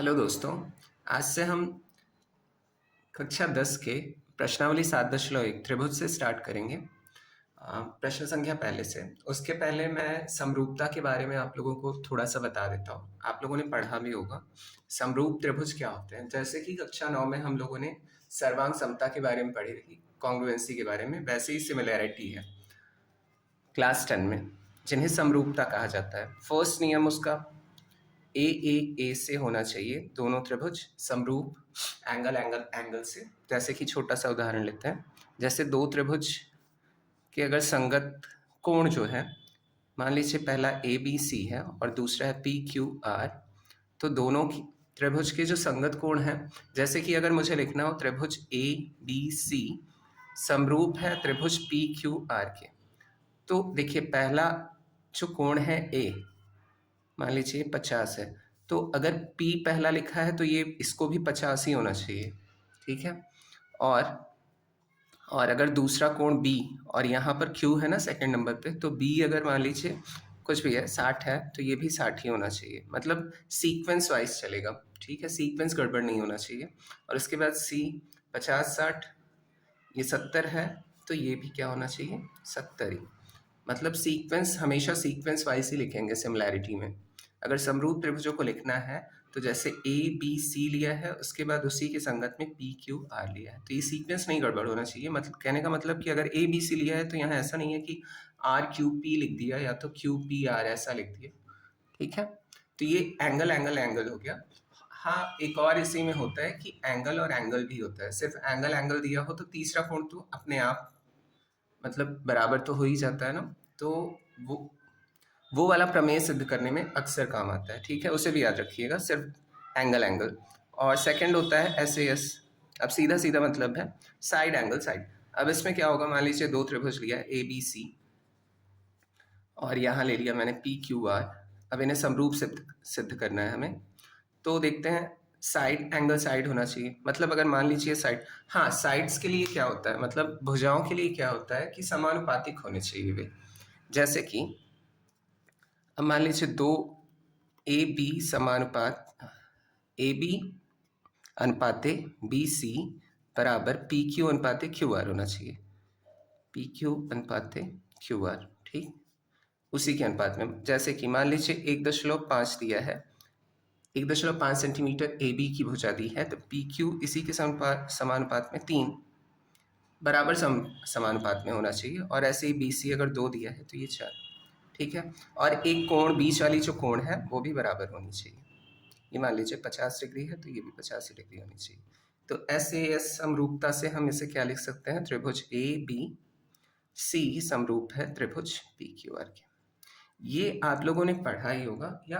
Hello दोस्तों। आज से हम कक्षा 10 के प्रश्नावली 7.1 त्रिभुज से स्टार्ट करेंगे। प्रश्न संख्या पहले से। उसके पहले मैं समरूपता के बारे में आप लोगों को थोड़ा सा बता देता हूँ। आप लोगों ने पढ़ा भी होगा समरूप त्रिभुज क्या होते हैं। जैसे कि कक्षा 9 में हम लोगों ने सर्वांग समता के बारे में पढ़ी थी, कॉन्ग्रुएंसी के बारे में, वैसे ही सिमिलैरिटी है क्लास 10 में, जिन्हें समरूपता कहा जाता है। फर्स्ट नियम उसका ए से होना चाहिए, दोनों त्रिभुज समरूप, एंगल एंगल एंगल से। जैसे कि छोटा सा उदाहरण लेते हैं, जैसे दो त्रिभुज के अगर संगत कोण जो है, मान लीजिए पहला ए बी सी है और दूसरा है पी क्यू आर, तो दोनों की त्रिभुज के जो संगत कोण है, जैसे कि अगर मुझे लिखना हो त्रिभुज ए बी सी समरूप है त्रिभुज पी क्यू आर के, तो देखिए पहला जो कोण है ए, मान लीजिए 50 है, तो अगर P पहला लिखा है तो ये इसको भी 50 ही होना चाहिए, ठीक है। और अगर दूसरा कोण B और यहाँ पर Q है ना सेकंड नंबर पे, तो B अगर मान लीजिए कुछ भी है 60 है, तो ये भी 60 ही होना चाहिए। मतलब सीक्वेंस वाइज चलेगा, ठीक है, सीक्वेंस गड़बड़ नहीं होना चाहिए। और उसके बाद C 50 60, ये 70 है, तो ये भी क्या होना चाहिए 70 ही। मतलब सीक्वेंस हमेशा सीक्वेंस वाइज ही लिखेंगे सिमिलैरिटी में। अगर समरूप त्रिभुजों को लिखना है तो जैसे ए बी सी लिया है, उसके बाद उसी के संगत में पी क्यू आर लिया है, तो ये सीक्वेंस नहीं गड़बड़ होना चाहिए। मतलब कहने का मतलब कि अगर ए बी सी लिया है तो यहाँ ऐसा नहीं है कि आर क्यू पी लिख दिया या तो क्यू पी आर ऐसा लिख दिया, ठीक है। तो ये एंगल एंगल एंगल हो गया। हाँ, एक और इसी में होता है कि एंगल और एंगल भी होता है। सिर्फ एंगल एंगल दिया हो तो तीसरा कोण तो अपने आप मतलब बराबर तो हो ही जाता है ना, तो वो वाला प्रमेय सिद्ध करने में अक्सर काम आता है, ठीक है, उसे भी याद रखिएगा, सिर्फ एंगल एंगल। और सेकंड होता है SAS। अब सीधा सीधा मतलब है साइड एंगल साइड। अब इसमें क्या होगा, मान लीजिए दो त्रिभुज लिया ABC और यहाँ ले लिया मैंने PQR। अब इन्हें समरूप सिद्ध करना है हमें, तो देखते हैं साइड एंगल साइड होना चाहिए। मतलब अगर मान लीजिए साइड, हाँ साइड्स के लिए क्या होता है, मतलब भुजाओं के लिए क्या होता है कि समानुपातिक होने चाहिए वे। जैसे कि अब मान लीजिए दो ए बी समानुपात ए बी अनुपाते बी सी बराबर पी क्यू अनुपाते क्यू आर होना चाहिए, पी क्यू अनुपाते क्यू आर, ठीक। उसी के अनुपात में, जैसे कि मान लीजिए 1.5 दिया है, 1.5 सेंटीमीटर ए बी की भुजा दी है, तो पी क्यू इसी के समानुपात में 3 बराबर समानुपात में होना चाहिए। और ऐसे ही बी सी अगर 2 दिया है तो ये 4, ठीक है। और एक कोण बीच वाली जो कोण है वो भी बराबर होनी चाहिए। ये मान लीजिए 50 डिग्री है, तो ये भी 50 डिग्री होनी चाहिए। तो SAS समरूपता से हम इसे क्या लिख सकते हैं, त्रिभुज ABC समरूप है त्रिभुज PQR के। ये आप लोगों ने पढ़ा ही होगा, या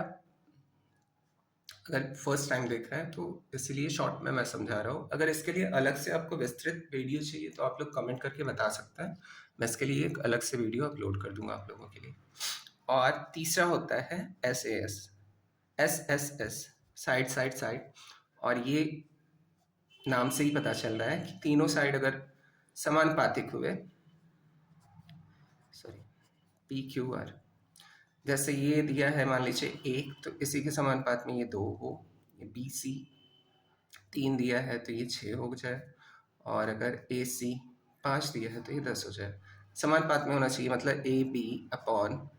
अगर फर्स्ट टाइम देख रहे हैं तो इसलिए शॉर्ट में मैं समझा रहा हूँ। अगर इसके लिए अलग से आपको विस्तृत वीडियो चाहिए तो आप लोग कमेंट करके बता सकते हैं, मैं इसके लिए एक अलग से वीडियो अपलोड कर दूंगा आप लोगों के लिए। और तीसरा होता है SSS, साइड साइड साइड। और ये नाम से ही पता चल रहा है कि तीनों साइड अगर समानुपातिक हुए, सॉरी PQR, जैसे ये दिया है मान लीजिए 1, तो इसी के समानुपात में ये 2 हो, ये BC 3 दिया है तो ये 6 हो जाए, और अगर AC 5 दिया है तो ये 10 हो जाए। समानुपात में होना चाहिए, मतलब AB अपॉन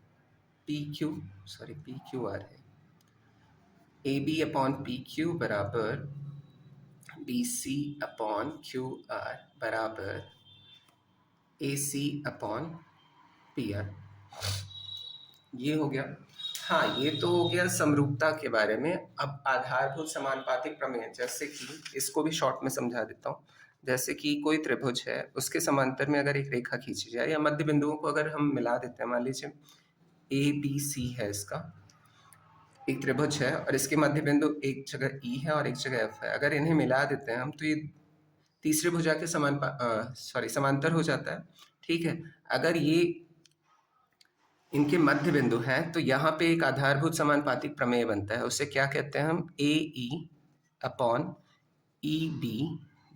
PQR है, AB अपॉन PQ बराबर BC अपॉन QR बराबर AC अपॉन PR। ये हो गया। हाँ, ये तो हो गया समरूपता के बारे में। अब आधारभूत समानुपातिक प्रमेय, जैसे कि इसको भी शॉर्ट में समझा देता हूँ। जैसे कि कोई त्रिभुज है, उसके समांतर में अगर एक रेखा खींची जाए, या मध्य बिंदुओं को अगर हम मिला देते हैं, मान लीजिए ABC है इसका एक त्रिभुज है, और इसके मध्य बिंदु एक जगह E है और एक जगह F है। अगर इन्हें मिला देते हैं हम तो ये तीसरी भुजा के समांतर हो जाता है, ठीक है। अगर ये इनके मध्य बिंदु हैं तो यहाँ पे एक आधारभूत समानुपातिक प्रमेय बनता है। उसे क्या कहते हैं हम, AE अपॉन EB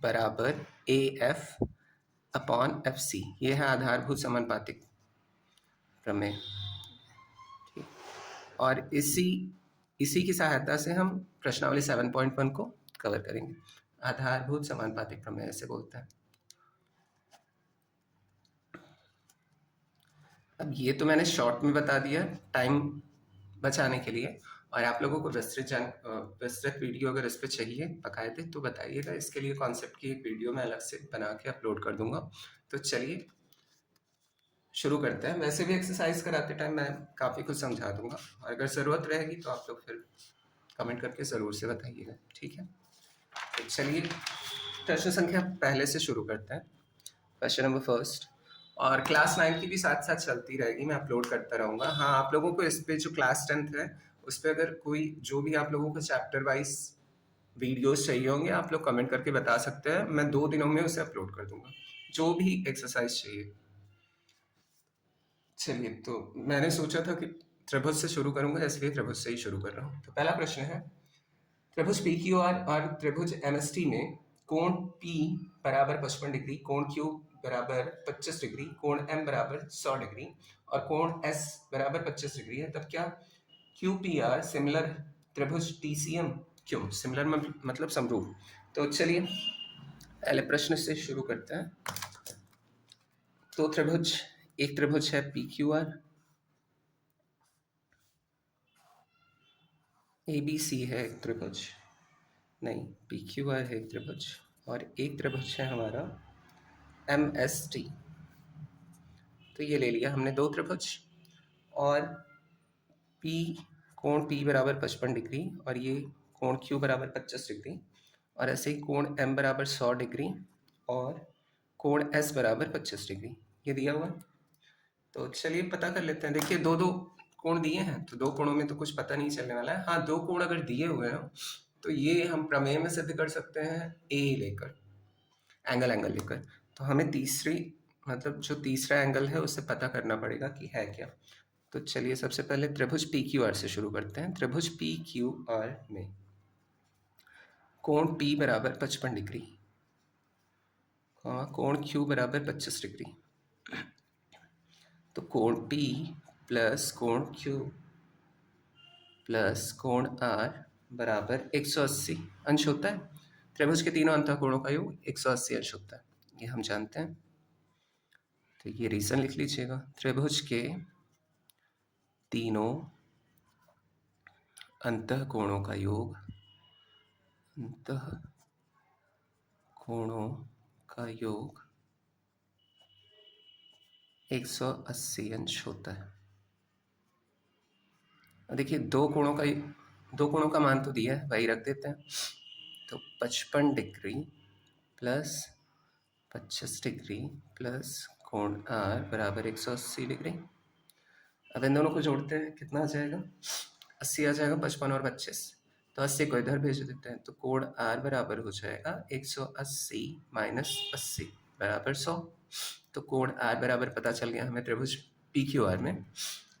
बराबर AF अपॉन FC। ये है आधारभूत समानुपातिक प्रमेय, ठीक। और इसी इसी की सहायता से हम प्रश्नावली 7.1 को कवर करेंगे। आधारभूत समानुपातिक प्रमेय ऐसे बोलते हैं। अब ये तो मैंने शॉर्ट में बता दिया टाइम बचाने के लिए, और आप लोगों को विस्तृत वीडियो अगर इस पर चाहिए बकायदे तो बताइएगा, इसके लिए कॉन्सेप्ट की एक वीडियो मैं अलग से बना के अपलोड कर दूंगा। तो चलिए शुरू करते हैं। वैसे भी एक्सरसाइज कराते टाइम मैं काफ़ी कुछ समझा दूंगा, और अगर ज़रूरत रहेगी तो आप लोग फिर कमेंट करके ज़रूर से बताइएगा, ठीक है। तो चलिए प्रश्न संख्या पहले से शुरू करते हैं। क्वेश्चन नंबर फर्स्ट, और क्लास 9 की भी साथ साथ चलती रहेगी, मैं अपलोड करता रहूँगा। हाँ, आप लोगों को इस पे जो क्लास 10th है उस पर अगर कोई जो भी आप लोगों को चैप्टर वाइज वीडियोस चाहिए होंगे आप लोग कमेंट करके बता सकते हैं, मैं 2 दिनों में उसे अपलोड कर दूंगा, जो भी एक्सरसाइज चाहिए। चलिए, तो मैंने सोचा था कि त्रिभुज से शुरू करूंगा, इसलिए त्रिभुज से ही शुरू कर रहा हूँ। तो पहला प्रश्न है, त्रिभुज पी क्यू आर और त्रिभुज एमएसटी में कोण पी बराबर 55 डिग्री, कोण क्यू बराबर 25 डिग्री, कोण एम बराबर 100 डिग्री और कोण एस बराबर 25 डिग्री है, तब क्या क्यू पी आर सिमिलर त्रिभुज टीसीएम क्यों? सिमिलर मतलब समरूप। तो चलिए पहले प्रश्न से शुरू करते हैं। तो एक त्रिभुज है P Q R, A B C है एक त्रिभुज, नहीं पी क्यू आर है एक त्रिभुज, और एक त्रिभुज है हमारा एम एस टी। तो ये ले लिया हमने दो त्रिभुज, और पी कोण पी बराबर 55 डिग्री और ये कोण क्यू बराबर 25 डिग्री, और ऐसे ही कोण एम बराबर 100 डिग्री और कोण एस बराबर 25 डिग्री, ये दिया हुआ। तो चलिए पता कर लेते हैं। देखिए दो दो कोण दिए हैं तो दो कोणों में तो कुछ पता नहीं चलने वाला है। हाँ, दो कोण अगर दिए हुए हैं तो ये हम प्रमेय में सिद्ध कर सकते हैं ए लेकर, एंगल लेकर। तो हमें जो तीसरा एंगल है उससे पता करना पड़ेगा कि है क्या। तो चलिए सबसे पहले त्रिभुज पी क्यू आर से शुरू करते हैं। त्रिभुज पी क्यू आर में कोण पी बराबर 55 डिग्री, कोण क्यू बराबर 25 डिग्री, तो कोण पी प्लस कोण क्यू प्लस कोण आर बराबर 180 अंश होता है। त्रिभुज के तीनों अंतःकोणों का योग 180 अंश होता है, ये हम जानते हैं। तो ये रीजन लिख लीजिएगा, त्रिभुज के तीनों अंतःकोणों का योग, अंतःकोणों का योग 180 अंश होता है। देखिए दो कोणों का मान तो दिया है, वही रख देते हैं। तो 55 डिग्री प्लस 25 डिग्री प्लस कोण आर बराबर 180 डिग्री। अब इन दोनों को जोड़ते हैं, कितना आ जाएगा? 80 आ जाएगा, 55 और 25, तो 80 को इधर भेज देते हैं। तो कोण आर बराबर हो जाएगा 180 माइनस 80 बराबर 100। तो कोण आर बराबर पता चल गया हमें त्रिभुज पी क्यू आर में।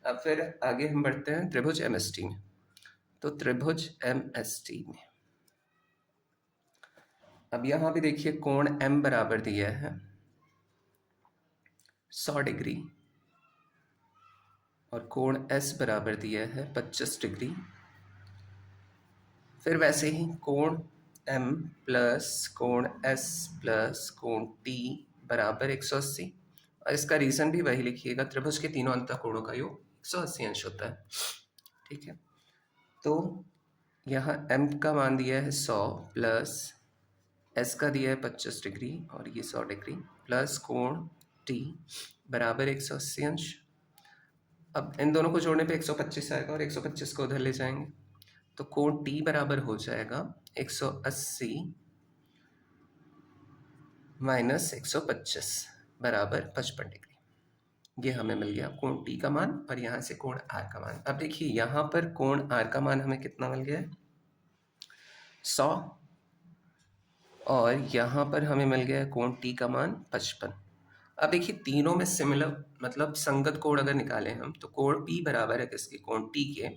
अब फिर आगे हम बढ़ते हैं त्रिभुज एम एस टी में। तो त्रिभुज एम एस टी में अब यहाँ भी देखिए कोण m बराबर दिया है 100 डिग्री और कोण s बराबर दिया है 25 डिग्री। फिर वैसे ही कोण m प्लस कोण s प्लस कोण t बराबर 180, और इसका रीजन भी वही लिखिएगा, त्रिभुज के तीनों अंतःकोणों का योग 180 अंश होता है, ठीक है। तो यहाँ m का मान दिया है 100 प्लस s का दिया है 25 डिग्री और ये 100 डिग्री प्लस कोण t बराबर 180 अंश। अब इन दोनों को जोड़ने पे 125 आएगा और 125 को उधर ले जाएंगे, तो कोण t बराबर हो जाएगा 180 माइनस 125 बराबर 55 डिग्री। ये हमें मिल गया कोण t का मान और यहाँ से कोण r का मान। अब देखिए यहाँ पर कोण r का मान हमें कितना मिल गया है? 100, और यहाँ पर हमें मिल गया है कोण t का मान 55। अब देखिए तीनों में सिमिलर मतलब संगत कोण अगर निकालें हम, तो कोण P बराबर है किसके? कोण T के,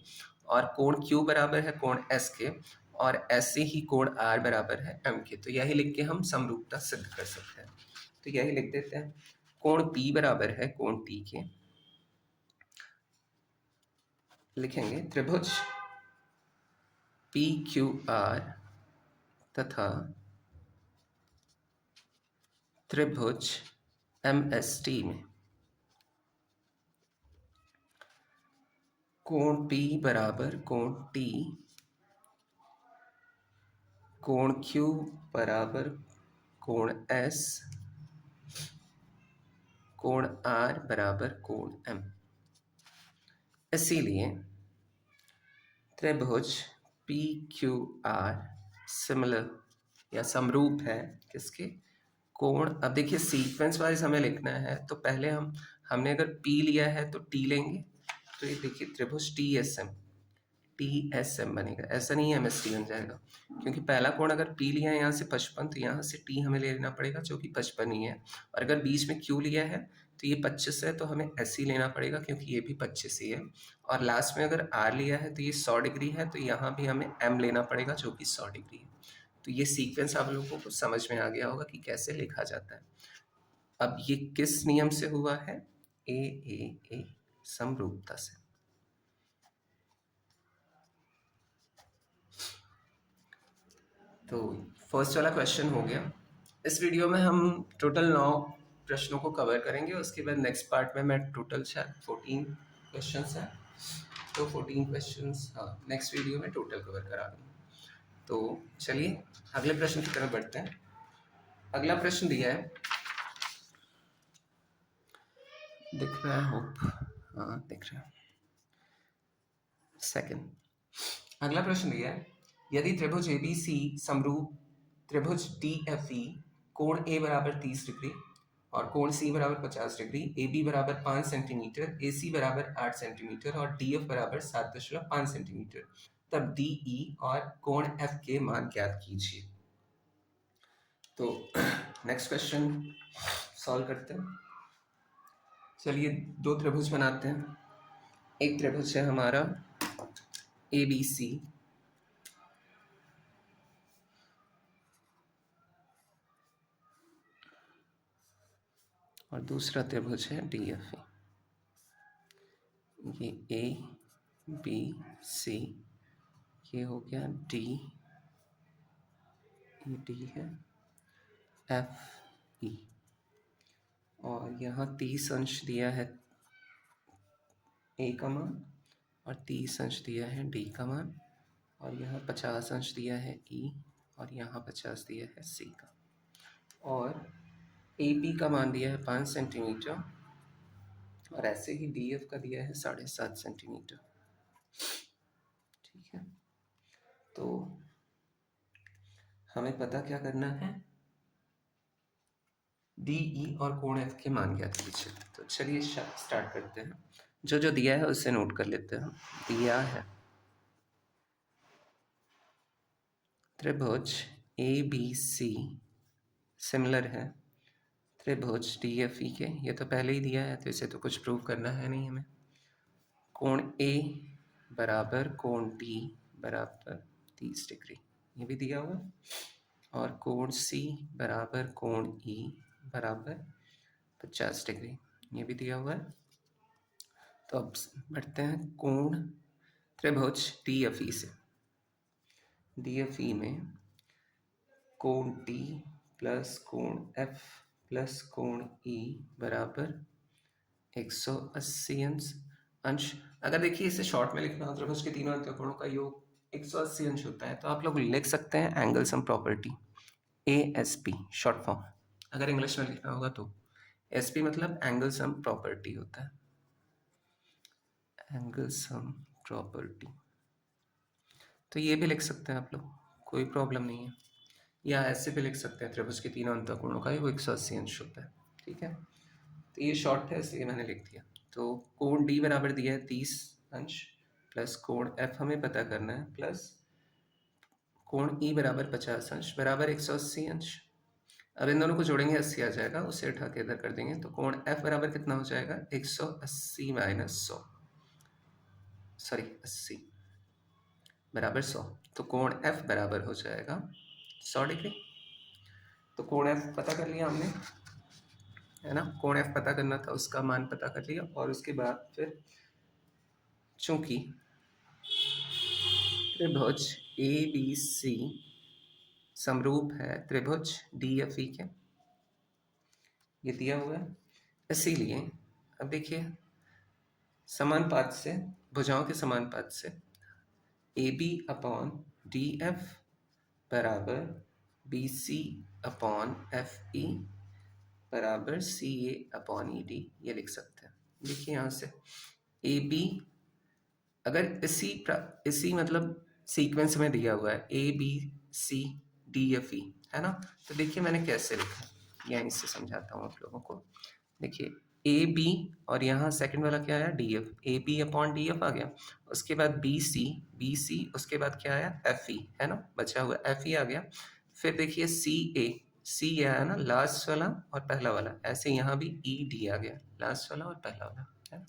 और कोण Q बराबर है कोण S के, और ऐसे ही कोण R बराबर है M के। तो यही लिख के हम समरूपता सिद्ध कर सकते हैं। तो यही लिख देते हैं, कोण P बराबर है कोण T के, लिखेंगे त्रिभुज पी क्यू आर तथा त्रिभुज एम एस टी में कोण P बराबर कोण T, कोण Q बराबर कोण S, कोण R बराबर कोण M। इसीलिए त्रिभुज पी क्यू आर सिमिलर या समरूप है किसके, कोण। अब देखिए सीक्वेंस वाइज हमें लिखना है, तो पहले हमने अगर P लिया है तो T लेंगे, तो ये देखिए त्रिभुज टी एस एम बनेगा, ऐसा नहीं है MST बन जाएगा, क्योंकि पहला कोण अगर P लिया है यहाँ से 55, तो यहाँ से T हमें लेना पड़ेगा जो कि 55 ही है, और अगर बीच में Q लिया है तो ये 25 है, तो हमें SE लेना पड़ेगा क्योंकि ये भी 25 ही है, और लास्ट में अगर R लिया है तो ये 100 डिग्री है, तो यहाँ भी हमें M लेना पड़ेगा जो कि 100 डिग्री है। तो ये सीक्वेंस आप लोगों को समझ में आ गया होगा कि कैसे लिखा जाता है। अब ये किस नियम से हुआ है, ए समरूपता से। तो फर्स्ट वाला क्वेश्चन हो गया। इस वीडियो में हम टोटल 9 प्रश्नों को कवर करेंगे, उसके बाद नेक्स्ट पार्ट में मैं टोटल शायद 14 क्वेश्चंस हैं, तो 14 क्वेश्चंस हाँ नेक्स्ट वीडियो में टोटल कवर करा दूँगा। तो चलिए अगले प्रश्न की तरफ बढ़ते हैं। अगला प्रश्न दिया है, दिख रहा है होप, हाँ दिख रहा है। सेकंड, अगला प्रश्न दिया है, यदि त्रिभुज ABC समरूप त्रिभुज DFE कोण A बराबर 30 डिग्री और कोण C बराबर 50 डिग्री, AB बराबर 5 सेंटीमीटर, AC बराबर 8 सेंटीमीटर और DF बराबर 7.5 सेंटीमीटर, तब DE और कोण F के मान ज्ञात कीजिए। तो नेक्स्ट क्वेश्चन सॉल्व करते हैं। चलिए दो त्रिभुज बनाते हैं। एक त्रिभुज है हमारा ABC और दूसरा त्रिभुज है DFE। ये ABC, ये हो गया D, ये D है, FE, और यहाँ 30 अंश दिया है A का मान और 30 अंश दिया है D का मान, और यहाँ 50 अंश दिया है E और यहाँ 50 दिया है C का, और AB का मान दिया है 5 सेंटीमीटर और ऐसे ही DF का दिया है 7.5 सेंटीमीटर। ठीक है, तो हमें पता क्या करना है, DE और कोण F के मान ज्ञात कीजिए। तो चलिए स्टार्ट करते हैं, जो जो दिया है उससे नोट कर लेते हैं। दिया है त्रिभुज ABC सिमिलर है त्रिभुज DFE के, ये तो पहले ही दिया है तो इसे तो कुछ प्रूव करना है नहीं हमें। कोण A बराबर कोण D बराबर 30 डिग्री, ये भी दिया हुआ, और कोण C बराबर कोण E बराबर 50 डिग्री, ये भी दिया हुआ है। तो अब बढ़ते हैं कोण त्रिभुज DFE से। DFE में कोण D प्लस कोण F प्लस कोण E बराबर 180 अंश। अगर देखिए इसे शॉर्ट में लिखना हो, त्रिभुज के तीनों अंतःकोणों का योग 180 अंश होता है, तो आप लोग लिख सकते हैं angle sum property, ASP short form. अगर इंग्लिश में लिखना होगा तो SP मतलब एंगल सम प्रॉपर्टी होता है, एंगल सम प्रॉपर्टी। तो ये भी लिख सकते हैं आप लोग, कोई प्रॉब्लम नहीं है, या ऐसे भी लिख सकते हैं त्रिभुज के तीनों अंतःकोणों का योग 180 अंश होता है। ठीक है, तो ये शॉर्ट है इसलिए मैंने लिख दिया। तो कोण D बराबर दिया है 30 अंश प्लस कोण F हमें पता करना है, प्लस कोण E बराबर 50 अंश बराबर 180 अंश। अब इन दोनों को जोड़ेंगे 80 आ जाएगा, उसे उठा के इधर कर देंगे, तो कोण F बराबर कितना हो जाएगा 180 माइनस 100, सॉरी 80 बराबर 100, तो कोण F बराबर हो जाएगा 100 डिग्री। तो कोण F पता कर लिया हमने, है ना, कोण F पता करना था, उसका मान पता कर लिया, और उसके बाद फिर चूंकि त्रिभुज ए बी सी समरूप है त्रिभुज डी एफ ई के, ये दिया हुआ है। इसीलिए अब देखिए समानुपात से, भुजाओं के समानुपात से A B upon D F बराबर B C upon F E बराबर C A upon E D, ये लिख सकते हैं। देखिए यहाँ से ए बी अगर इसी मतलब सीक्वेंस में दिया हुआ है A B C D F E, है ना, तो देखिए मैंने कैसे लिखा, यहीं से समझाता हूँ आप लोगों को। देखिए ए बी और यहाँ सेकंड वाला क्या आया, D F, A B upon D F आ गया। उसके बाद बी सी, उसके बाद क्या आया, एफ ई, है ना, बचा हुआ एफ ई आ गया। फिर देखिए सी आया ना, लास्ट वाला और पहला वाला, ऐसे यहाँ भी ई डी आ गया, लास्ट वाला और पहला वाला, है ना।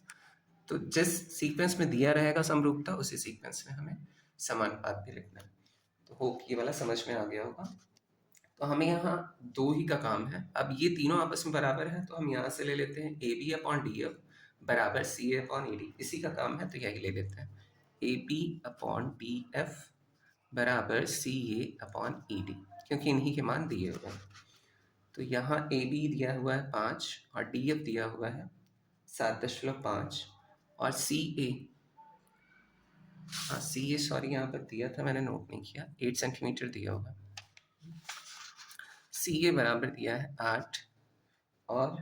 तो जिस सीक्वेंस में दिया रहेगा समरूपता, उसी सीक्वेंस में हमें समानुपात भी लिखना है। तो होप ये वाला समझ में आ गया होगा। तो हमें यहाँ दो ही का काम है। अब ये तीनों आपस में बराबर है, तो हम यहाँ से ले लेते हैं A B upon D F बराबर C A upon E D, इसी का काम है तो यही ले लेते हैं। A B upon D F बराबर C A upon E D, क्योंकि इन्हीं के मान दिए हुए हैं। तो यहाँ ए बी दिया हुआ है 5 और डी एफ दिया हुआ है 7.5 और सी ए, हाँ सी ए सॉरी यहाँ पर दिया था मैंने नोट नहीं किया, 8 सेंटीमीटर दिया हुआ है। सी ए बराबर दिया है 8 और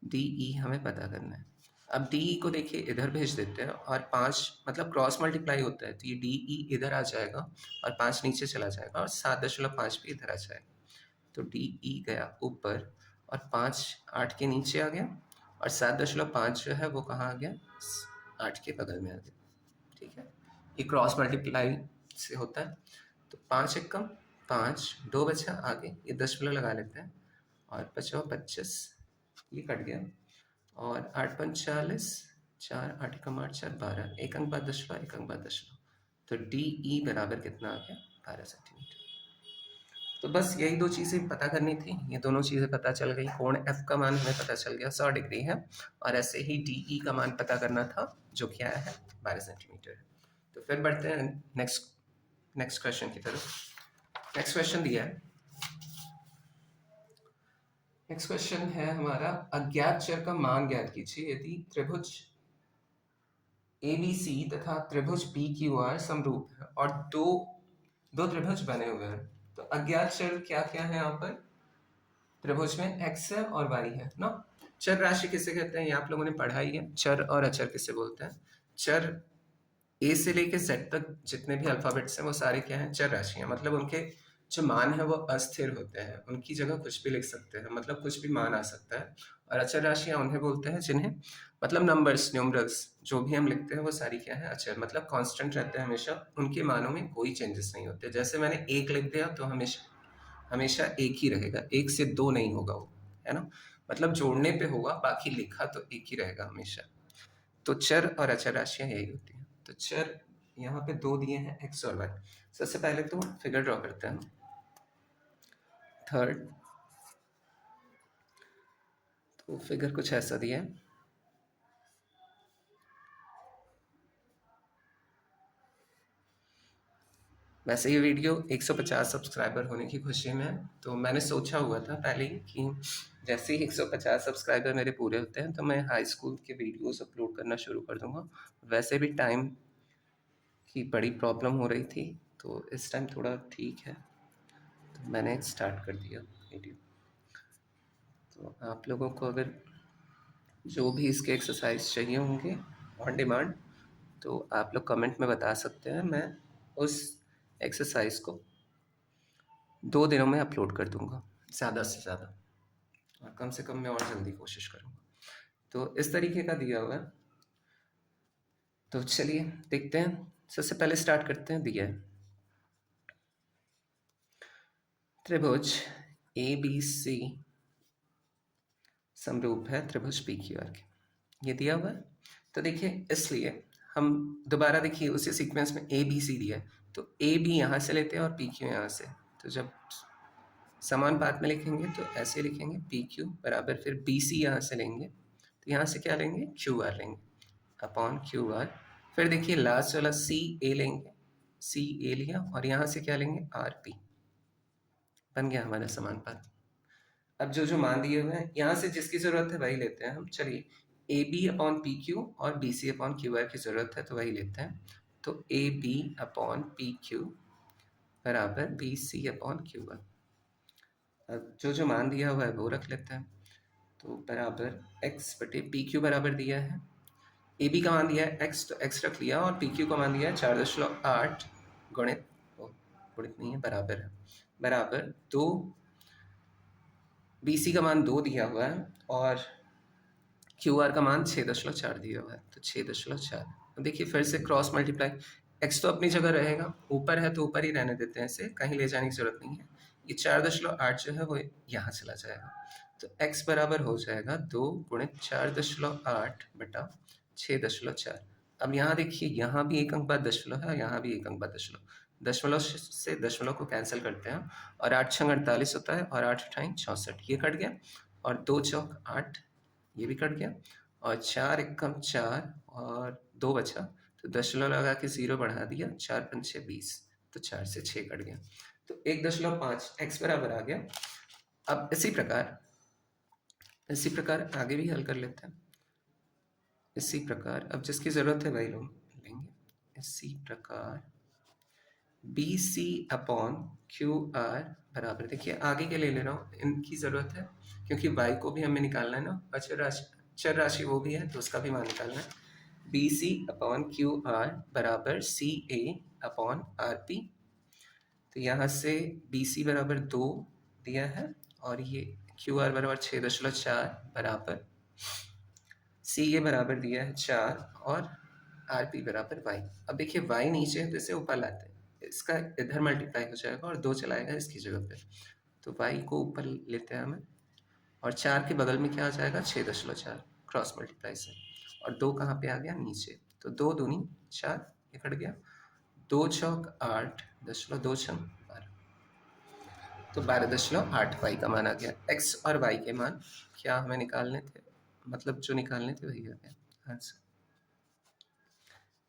डी ई हमें पता करना है। अब डी ई को देखिए इधर भेज देते हैं और 5 मतलब क्रॉस मल्टीप्लाई होता है, तो ये डी ई इधर आ जाएगा और 5 नीचे चला जाएगा और 7.5 भी इधर आ जाएगा। तो डी ई गया ऊपर और 5 8 के नीचे आ गया और 7.5 जो है वो कहाँ आ गया, 8 के बगल में आ गया। ठीक है, ये क्रॉस मल्टीप्लाई से होता है। तो 5 एकम 5, 2 बचा आगे, ये 10 लगा लेते हैं और 5 25, ये कट गया और 8 5 40, 4 8 एकम 8 4 12, एक अंक बाद 10, एक अंक बाद 10। तो डी ई बराबर कितना आ गया, 12 सेंटीमीटर। तो बस यही दो चीज़ें पता करनी थी, ये दोनों चीज़ें पता चल गई। कोण एफ का मान हमें पता चल गया 100 डिग्री है, और ऐसे ही डी ई का मान पता करना था जो क्या है 12 सेंटीमीटर है। तो फिर बढ़ते हैं नेक्स्ट क्वेश्चन की तरफ। नेक्स्ट क्वेश्चन दिया है, नेक्स्ट क्वेश्चन है हमारा, अज्ञात चर का मान ज्ञात कीजिए यदि त्रिभुज ABC तथा त्रिभुज PQR समरूप है और दो त्रिभुज बने हुए हैं। तो अज्ञात चर क्या क्या है यहाँ पर, त्रिभुज में x है और y है ना। चर राशि किसे कहते हैं, ये आप लोगों ने पढ़ा ही है। चर और अचर किसे बोलते हैं, चर ए से लेके जेड तक जितने भी अल्फाबेट्स हैं वो सारे क्या हैं, चर राशियां। मतलब उनके जो मान है वो अस्थिर होते हैं, उनकी जगह कुछ भी लिख सकते हैं, मतलब कुछ भी मान आ सकता है। और अचर राशियां उन्हें बोलते हैं जिन्हें, मतलब नंबर्स, न्यूमरल्स जो भी हम लिखते हैं वो सारी क्या है, अचर, मतलब कांस्टेंट रहते हैं हमेशा, उनके मानों में कोई चेंजेस नहीं होते। जैसे मैंने एक लिख दिया तो हमेशा एक ही रहेगा, एक से दो नहीं होगा वो, है ना, मतलब जोड़ने पे होगा, बाकी लिखा तो एक ही रहेगा हमेशा। तो चर और अचर राशियां यही होती हैं। तो चर यहाँ पे दो दिए हैं, एक्स और वाई। सबसे पहले तो फिगर ड्रॉ करते हैं। थर्ड, तो फिगर कुछ ऐसा दिया है। वैसे ये वीडियो 150 सब्सक्राइबर होने की खुशी में है, तो मैंने सोचा हुआ था पहले ही कि जैसे ही 150 सब्सक्राइबर मेरे पूरे होते हैं तो मैं हाई स्कूल के वीडियोस अपलोड करना शुरू कर दूंगा। वैसे भी टाइम की बड़ी प्रॉब्लम हो रही थी, तो इस टाइम थोड़ा ठीक है, तो मैंने स्टार्ट कर दिया वीडियो। तो आप लोगों को अगर जो भी इसके एक्सरसाइज चाहिए होंगे ऑन डिमांड, तो आप लोग कमेंट में बता सकते हैं, मैं उस एक्सरसाइज को 2 दिनों में अपलोड कर दूंगा, ज़्यादा से ज़्यादा, और कम से कम मैं और जल्दी कोशिश करूँगा। तो इस तरीके का दिया हुआ है। तो चलिए देखते हैं, सबसे पहले स्टार्ट करते हैं। दिया है त्रिभुज ABC समरूप है त्रिभुज PQR के, ये दिया हुआ है। तो देखिए इसलिए हम दोबारा देखिए उसी सीक्वेंस में ABC दिया है, तो AB यहाँ से लेते हैं और PQ यहाँ से। तो जब समान बात में लिखेंगे तो ऐसे लिखेंगे, PQ बराबर फिर BC यहाँ से लेंगे, तो यहाँ से क्या लेंगे, QR लेंगे अपॉन QR। फिर देखिए लास्ट वाला CA लेंगे सी ए लिया और यहाँ से क्या लेंगे आर पी, बन गया हमारा समान पद। अब जो जो मान दिए हुए हैं यहाँ से जिसकी जरूरत है वही लेते हैं हम। चलिए A B upon P Q और B C upon Q R की जरूरत है तो वही लेते हैं। तो A B upon P Q बराबर B C upon Q R. अब जो जो मान दिया हुआ है वो रख लेते हैं। तो बराबर एक्स बटे पी क्यू बराबर दिया है, ए बी का मान दिया है एक्स तो एक्स रख लिया, और पी क्यू का मान दिया है 4.8 गुणित गुणित नहीं है बराबर है, बराबर 2, बी सी का मान 2 दिया हुआ है और क्यू आर का मान 6.4 दिया हुआ है, तो 6.4। अब देखिए फिर से क्रॉस मल्टीप्लाई, एक्स तो अपनी जगह रहेगा, ऊपर है तो ऊपर ही रहने देते हैं, इसे कहीं ले जाने की जरूरत नहीं है। ये 4.8 जो है वो यहाँ चला जाएगा, तो x बराबर हो जाएगा 2 गुणित 4.8 बटा 6.4। अब यहाँ देखिए यहाँ भी एक अंक बाद दशमलव है और यहाँ भी एक अंक बाद दशमलव, दशमलव से दशमलव को कैंसिल करते हैं और 8 छंग 48 होता है और 8 अठाई 64, ये कट गया और 2 चौक 8, ये भी कट गया और 4 एकम 4 और 2 बचा, तो दशमलव लगा के 0 बढ़ा दिया, 4 पंचे 20, तो 4 से 6 कट गया, तो 1.5 x बराबर आ गया। अब इसी प्रकार आगे भी हल कर लेते हैं। इसी प्रकार अब जिसकी जरूरत है वही लोग लेंगे। इसी प्रकार B C upon Q R बराबर, देखिए आगे के ले रहा हूँ, इनकी ज़रूरत है क्योंकि y को भी हमें निकालना है ना, और चर राशि वो भी है तो उसका भी मान निकालना है। B C upon Q R बराबर C A upon R P, तो यहाँ से बी सी बराबर 2 दिया है और ये क्यू आर बराबर 6.4 बराबर सी ए बराबर दिया है 4 और आर पी बराबर वाई। अब देखिए वाई नीचे है तो इसे ऊपर लाते हैं, इसका इधर मल्टीप्लाई हो जाएगा और 2 चलाएगा इसकी जगह पे, तो वाई को ऊपर लेते हैं हमें और 4 के बगल में क्या आ जाएगा 6.4 क्रॉस मल्टीप्लाई से, और 2 कहाँ पे आ गया नीचे, तो 2 दूनी 4, ये कट गया, 2 चौक 8 दशमलव 2 छंग 12, तो 12.8 वाई का मान आ गया। एक्स और वाई के मान क्या हमें निकालने थे, मतलब जो निकालने थे वही आ गया आंसर।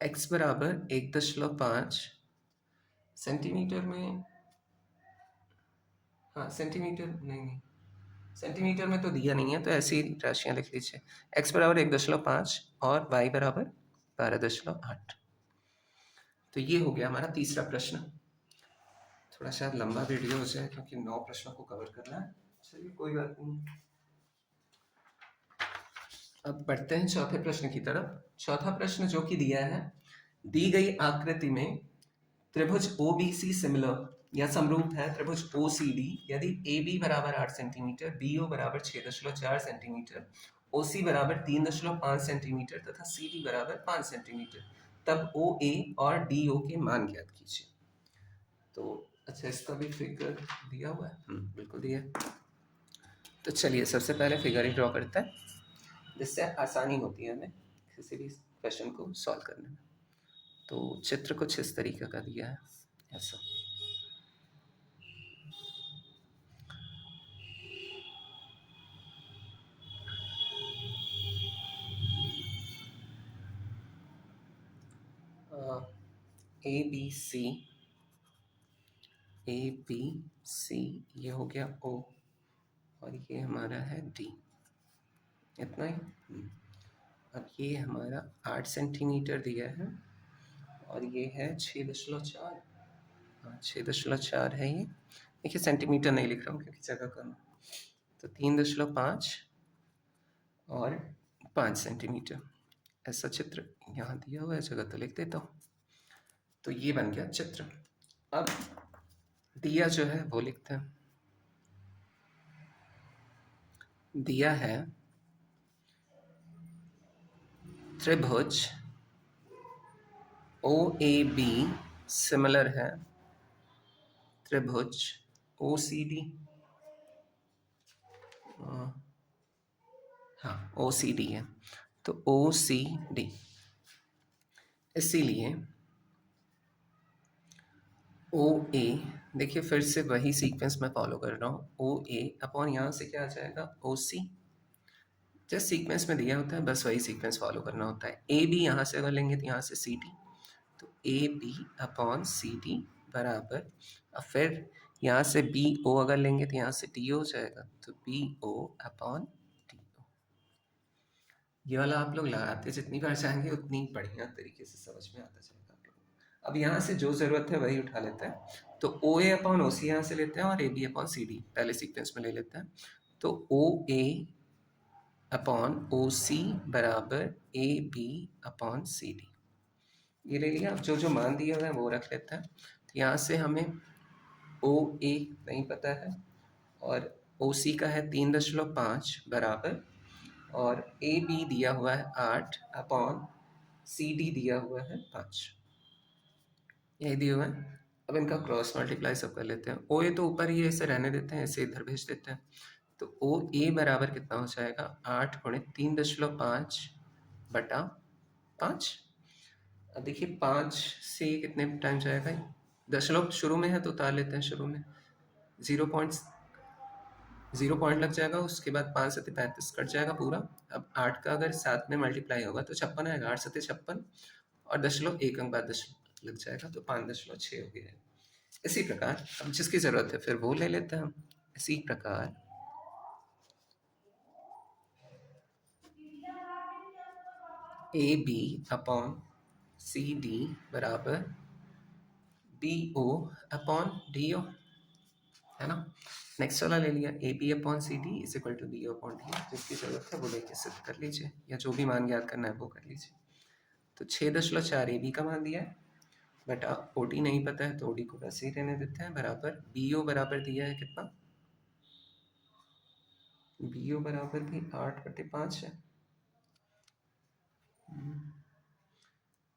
एक्स बराबर 1.5 सेंटीमीटर में, हाँ सेंटीमीटर नहीं, सेंटीमीटर में तो दिया नहीं है तो ऐसी राशियां लिख लीजिए। x बराबर 1.5 और y बराबर 12.8। तो ये हो गया हमारा तीसरा प्रश्न। थोड़ा शायद लंबा वीडियो हो जाए क्योंकि 9 प्रश्नों को कवर करना है, चलिए कोई बात नहीं। अब बढ़ते हैं चौथे प्रश्न की तरफ। चौथा प्रश्न जो कि दिया है, दी गई आकृति में त्रिभुज OBC सिमिलर या समरूप है त्रिभुज OCD यदि AB बराबर 8 सेंटीमीटर, BO बराबर 6.4 सेंटीमीटर, OC बराबर 3.5 सेंटीमीटर तथा CD बराबर 5 सेंटीमीटर, तब OA और DO के मान ज्ञात कीजिए। तो अच्छा इसका भी फिगर दिया हुआ है, बिल्कुल दिया है। तो चलिए सबसे पहले फिगर ही ड्रॉ करते हैं जिससे आसानी होती है हमें किसी भी क्वेश्चन को सॉल्व करने में। तो चित्र कुछ इस तरीके का दिया है, ऐसा। ए बी सी ये हो गया O और ये हमारा है D, इतना ही। अब ये हमारा 8 सेंटीमीटर दिया है और ये है 6.4, हाँ 6.4 है ये। देखिए सेंटीमीटर नहीं लिख रहा हूँ क्योंकि जगह कम है, तो 3.5 और 5 सेंटीमीटर, ऐसा चित्र यहाँ दिया हुआ है, जगह तो लिख देता हूँ। तो ये बन गया चित्र। अब दिया जो है वो लिखते हैं। दिया है त्रिभुज OAB सिमिलर है त्रिभुज OCD, हाँ OCD है, तो OCD, इसीलिए OA, देखिए फिर से वही सीक्वेंस मैं फॉलो कर रहा हूँ, OA अपॉन यहाँ से क्या आ जाएगा OC, जिस सीक्वेंस में दिया होता है बस वही सीक्वेंस फॉलो करना होता है। AB यहाँ से अगर लेंगे तो यहाँ से CD, तो A B upon C D बराबर, अब फिर यहाँ से बी ओ अगर लेंगे तो यहाँ से डी हो जाएगा, तो B O upon D O. ये वाला आप लोग लगाते जितनी बार चाहेंगे उतनी बढ़िया तरीके से समझ में आता जाएगा आप लोगों को। अब यहाँ से जो ज़रूरत है वही उठा लेते हैं, तो ओ ए अपॉन ओ सी यहाँ से लेते हैं और A B upon C D पहले सीक्वेंस में ले लेते हैं। तो ओ ए अपॉन ओ सी बराबर A B upon C D, ये ले लिया। अब जो जो मान दिया हुआ है वो रख लेते हैं। तो यहाँ से हमें ओ ए नहीं पता है और ओ सी का है 3.5 बराबर, और ए बी दिया हुआ है 8 अपॉन सी डी दिया हुआ है 5, यही दिया हुआ है। अब इनका क्रॉस मल्टीप्लाई सब कर लेते हैं। ओ ए तो ऊपर ही है, इसे रहने देते हैं, इसे इधर भेज देते हैं। तो ओ ए बराबर कितना हो जाएगा, 8 गुणे 3.5 बटा 5। अब देखिए 5 से कितने टाइम जाएगा, दशमलव शुरू में है तो उतार लेते हैं, शुरू में 0 पॉइंट लग जाएगा, उसके बाद 5 सत्ते 35 कट जाएगा पूरा। अब 8 का अगर 7 में मल्टीप्लाई होगा तो 56 आएगा, 8 सत्ते 56, और दशमलव एक अंक बाद दशमलव लग जाएगा तो 5.6 हो गया। इसी प्रकार अब जिसकी ज़रूरत है फिर वो ले लेते हैं हम। इसी प्रकार A B upon C D बराबर B O upon D O, है ना। नेक्स्ट वाला ले लिया, A B upon C D is equal to B O upon D, जिसकी ज़रूरत है वो लेके सिद्ध कर लीजिए, या जो भी मान याद करना है वो कर लीजिए। तो 6.4 ए बी का मान दिया है, बट अब ओ डी नहीं पता है तो ओ डी को वैसे ही रहने देते हैं, बराबर बी ओ बराबर दिया है कितना, बी ओ बराबर भी 8/5 है।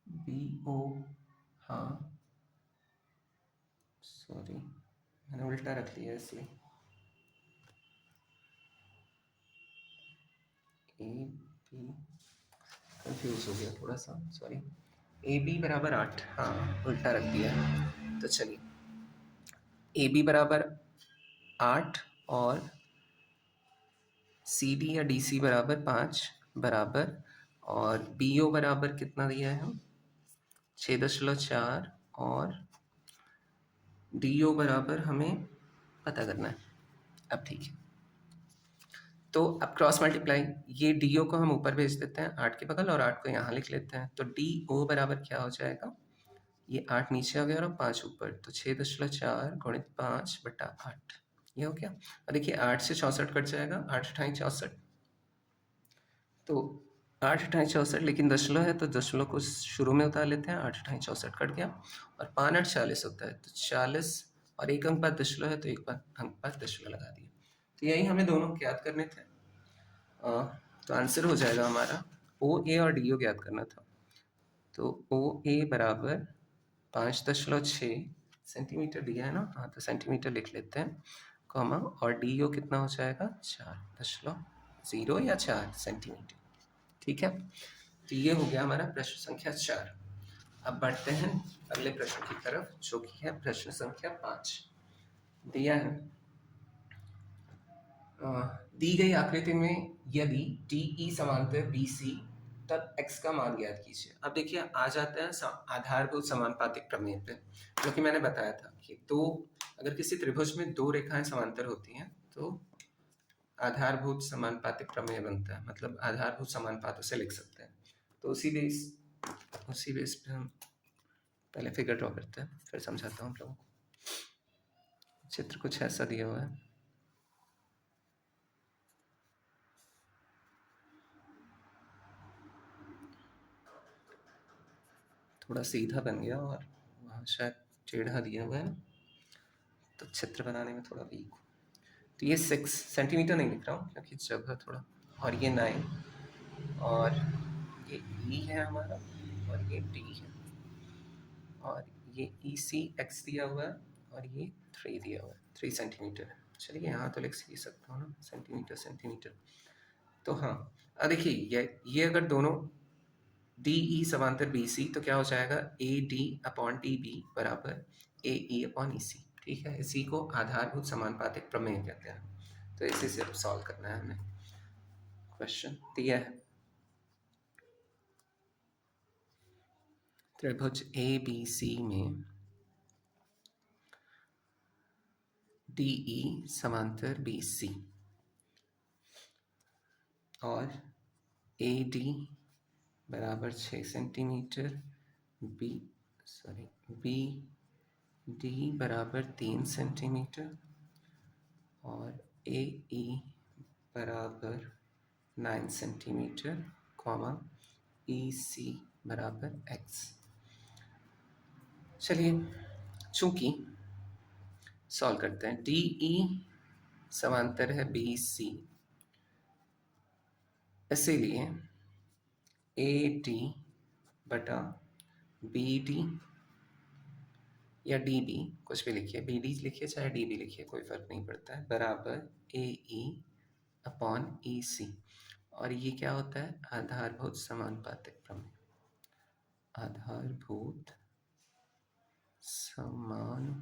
बी ओ, हाँ सॉरी मैंने उल्टा रख लिया इसलिए, ए बी कंफ्यूज हो गया थोड़ा सा, सॉरी। ए बी बराबर 8, हाँ उल्टा रख दिया है। तो चलिए ए बी बराबर 8 और सी डी या डी सी बराबर 5 बराबर, और बी ओ बराबर कितना दिया है हम, 6.4, और डी ओ बराबर हमें पता करना है। अब ठीक है, तो अब क्रॉस मल्टीप्लाई, ये डी ओ को हम ऊपर भेज देते हैं 8 के बगल, और 8 को यहाँ लिख लेते हैं। तो डी ओ बराबर क्या हो जाएगा, ये 8 नीचे आ गया और 5 ऊपर, तो 6.4 गुणित 5/8, ये हो गया। और देखिए 8 से 64 कट जाएगा, 8 अठाई 64, तो 8 अठाई 64, लेकिन दशमलव है तो दशमलव को शुरू में उतार लेते हैं, 8 अठाई 64 कट गया, और 5 8 40 होता है, तो 40, और एक अंक बाद दशमलव है तो एक बार अंक बाद दशमलव लगा दिया। तो यही हमें दोनों ज्ञात करने थे। तो आंसर हो जाएगा हमारा, ओ ए और डी ओ ज्ञात करना था। तो ओ ए बराबर 5.6 सेंटीमीटर दिया है ना, हाँ तो सेंटीमीटर लिख लेते हैं, कॉमा, और डी ओ कितना हो जाएगा, 4.0 या 4 सेंटीमीटर। ठीक है, तो ये हो गया हमारा प्रश्न संख्या 4। अब बढ़ते हैं अगले प्रश्न की तरफ, जो कि है प्रश्न संख्या 5। दिया है, दी गई आकृति में यदि डी ई समांतर बी सी, तब x का मान ज्ञात कीजिए। अब देखिए आ जाते हैं आधारभूत समानुपातिक प्रमेय पे, जो कि मैंने बताया था कि अगर किसी त्रिभुज में दो रेखाएं समांतर होती हैं तो आधारभूत समानुपातिक प्रमेय बनता है, मतलब आधारभूत समानुपातों से लिख सकते हैं। तो उसी बेस पे हम पहले फिगर ड्रॉ करते हैं, फिर समझाता हूँ आप लोगों को। चित्र कुछ ऐसा दिया हुआ है, थोड़ा सीधा बन गया और वहाँ शायद टेढ़ा दिया हुआ है ना, तो चित्र बनाने में थोड़ा वीक हूँ। तो ये 6 सेंटीमीटर नहीं लिख रहा हूँ क्योंकि जगह थोड़ा, और ये 9, और ये ई है हमारा, और ये डी है, और ये ई सी एक्स दिया हुआ है, और ये 3 दिया हुआ है, 3 सेंटीमीटर है। चलिए यहाँ तो लिख ही सकता हूँ ना, सेंटीमीटर सेंटीमीटर। तो हाँ, अब देखिए ये अगर दोनों डी ई समांतर बी सी, तो क्या हो जाएगा, A D upon D B बराबर ए ई अपॉन ई सी। ठीक है, इसी को आधारभूत समानुपातिक प्रमेय कहते हैं। तो इसी से अब सॉल्व करना है हमें, क्वेश्चन दिया है। त्रिभुज ए बी सी में डी ई समांतर बी सी और ए डी बराबर 6 सेंटीमीटर, बी डी बराबर 3 सेंटीमीटर और ए ई बराबर 9 सेंटीमीटर, कॉमा ई सी बराबर x। चलिए चूंकि सॉल्व करते हैं। डी ई समांतर है बी सी, इसीलिए ए डी बटा बी डी या डी बी, कुछ भी लिखिए, बी डी लिखिए चाहे डी बी लिखिए, कोई फर्क नहीं पड़ता है, बराबर ए ई अपॉन ई सी। और ये क्या होता है? आधारभूत समानुपातिक प्रमेय। आधारभूत समानुपातिक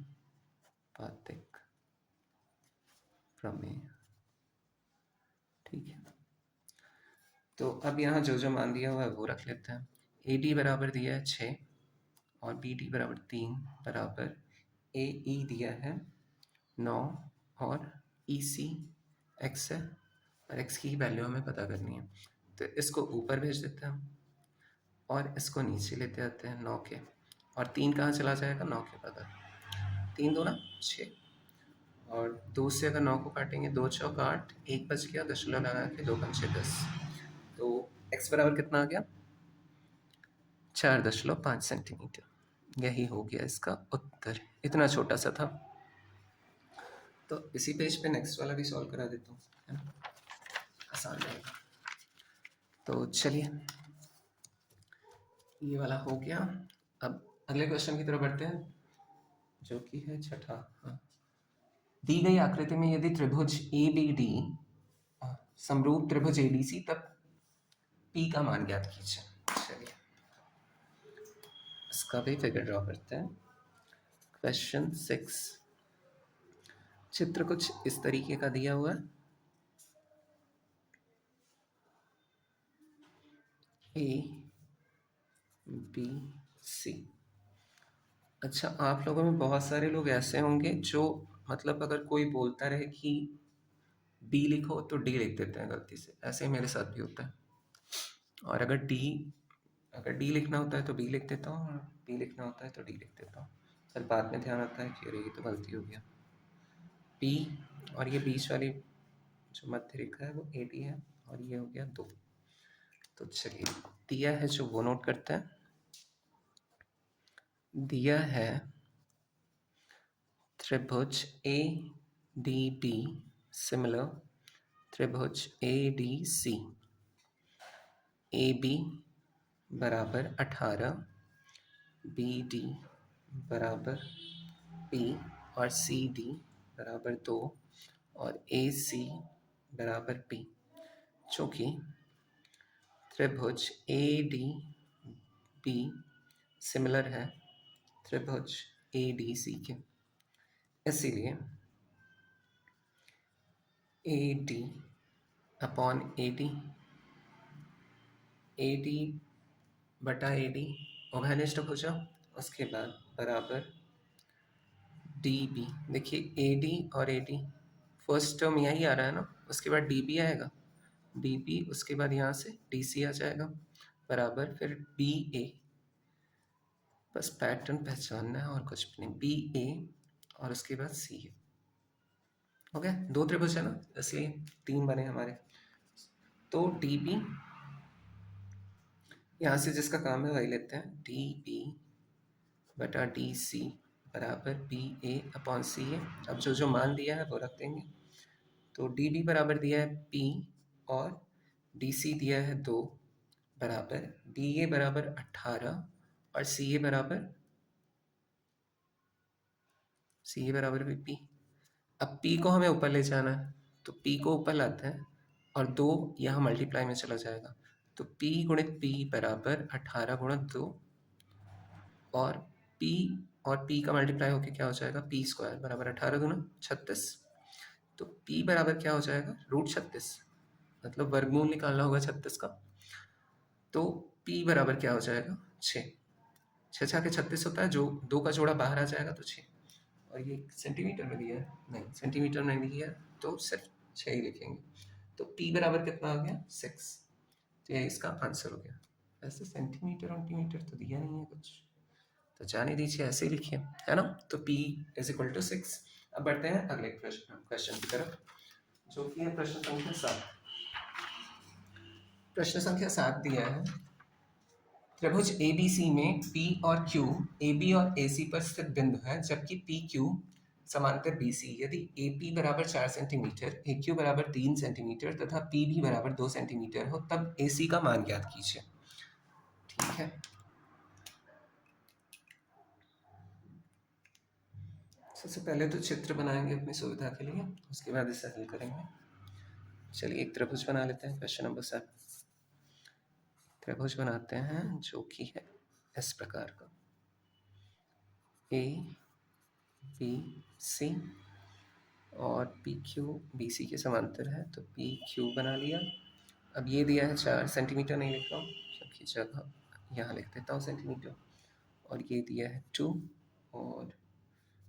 प्रमेय, ठीक है। तो अब यहाँ जो जो मान दिया हुआ है वो रख लेते हैं। ए डी बराबर दिया है 6 और बी डी बराबर 3 बराबर ए ई दिया है 9 और ई सी एक्स है, और एक्स की वैल्यू हमें पता करनी है। तो इसको ऊपर भेज देते हैं और इसको नीचे लेते आते हैं 9 के, और 3 कहाँ चला जाएगा? 9 के बगल। 3 2 6, और 2 से अगर 9 को काटेंगे 2 चौक 8, 1 बच गया, दशमलव लगा के 2 पंचे 10, तो x बराबर कितना आ गया? 4.5 सेंटीमीटर। यही हो गया इसका उत्तर। इतना छोटा सा था। तो इसी पेज पे नेक्स्ट वाला भी सॉल्व करा देता हूँ, है ना, आसान रहेगा। तो चलिए ये वाला हो गया। अब अगले क्वेश्चन की तरफ बढ़ते हैं, जो कि है छठा। हाँ, दी गई आकृति में यदि त्रिभुज ए बी डी समरूप त्रिभुज ए डी सी, तब पी का मान ज्ञात कीजिए। चलिए इसका भी फिगर ड्रॉ करते हैं। क्वेश्चन 6, चित्र कुछ इस तरीके का दिया हुआ है। A B C. अच्छा, आप लोगों में बहुत सारे लोग ऐसे होंगे जो मतलब अगर कोई बोलता रहे कि बी लिखो तो डी लिख देते हैं गलती से। ऐसे ही मेरे साथ भी होता है। और अगर डी लिखना होता है तो बी लिख देता हूँ, और बी लिखना होता है तो डी लिख देता हूँ। फिर बाद में ध्यान आता है कि अरे ये तो गलती हो गया। पी और ये बीच वाली जो मध्य रेखा है वो ए डी है, और ये हो गया 2। तो चलिए दिया है जो वो नोट करते हैं। दिया है त्रिभुज ए डी बी सिमिलर त्रिभुज A D C. A B बराबर 18, बी डी बराबर पी और सी डी बराबर 2 और ए सी बराबर पी। चूँकि त्रिभुज ए डी बी सिमिलर है त्रिभुज ए डी सी के, इसीलिए ए डी अपॉन ए डी बटा ए डी उभयनिष्ठ भुजा, उसके बाद बराबर डी बी। देखिए ए डी और ए डी फर्स्ट टर्म यही आ रहा है ना, उसके बाद डी बी आएगा, डी बी, उसके बाद यहाँ से डी सी आ जाएगा, बराबर फिर बी ए। बस पैटर्न पहचानना है और कुछ भी नहीं। बी ए और उसके बाद सी ए। हो गया, 2 त्रिभुज है ना, इसलिए 3 बने हमारे। तो डी बी, यहाँ से जिसका काम है वही लेते हैं। डी बी बटा डी सी बराबर बी ए अपॉन सी ए। अब जो जो मान दिया है वो रख देंगे। तो डी बी बराबर दिया है पी और डी सी दिया है 2 बराबर डी ए बराबर 18 और सी ए बराबर भी पी। अब पी को हमें ऊपर ले जाना है, तो पी को ऊपर लाते हैं और 2 यहाँ मल्टीप्लाई में चला जाएगा। तो p गुणित p बराबर 18 गुणित 2, और p और p का मल्टीप्लाई होकर क्या हो जाएगा? p स्क्वायर बराबर 18 दूना 36। तो p बराबर क्या हो जाएगा? √36, मतलब वर्गमूल निकालना होगा 36 का। तो p बराबर क्या हो जाएगा? 6। 6 6 के 36 होता है, जो 2 का जोड़ा बाहर आ जाएगा तो 6। और ये सेंटीमीटर में दिया है, नहीं सेंटीमीटर में नहीं दिया है, तो सिर्फ 6 ही लिखेंगे। तो p बराबर कितना आ गया 6, तो ये इसका आंसर हो गया। ऐसे सेंटीमीटर सेंटीमीटर तो दिया नहीं है कुछ, तो जाने दीजिए, ऐसे ही लिखिए, है ना। तो p इज इक्वल टू 6। अब बढ़ते हैं अगले क्वेश्चन की तरफ, जो कि है प्रश्न संख्या 7। प्रश्न संख्या 7 दिया है, त्रिभुज ABC में P और Q AB और AC पर स्थित बिंदु है, जबकि PQ समांतर BC। यदि AP बराबर 4 सेंटीमीटर, AQ बराबर 3 सेंटीमीटर तथा PB बराबर 2 सेंटीमीटर हो, तब AC का मान ज्ञात कीजिए। ठीक है, सबसे पहले तो चित्र बनाएंगे अपनी सुविधा के लिए, उसके बाद इसे हल करेंगे। चलिए एक त्रिभुज बना लेते हैं। क्वेश्चन नंबर 7, त्रिभुज बनाते हैं जो कि है इस प्रकार का, ABC और PQ BC के समांतर है, तो PQ बना लिया। अब ये दिया है 4 सेंटीमीटर, नहीं लिख रहा हूँ क्योंकि जगह यहाँ लिख देता हूँ सेंटीमीटर, और ये दिया है 2, और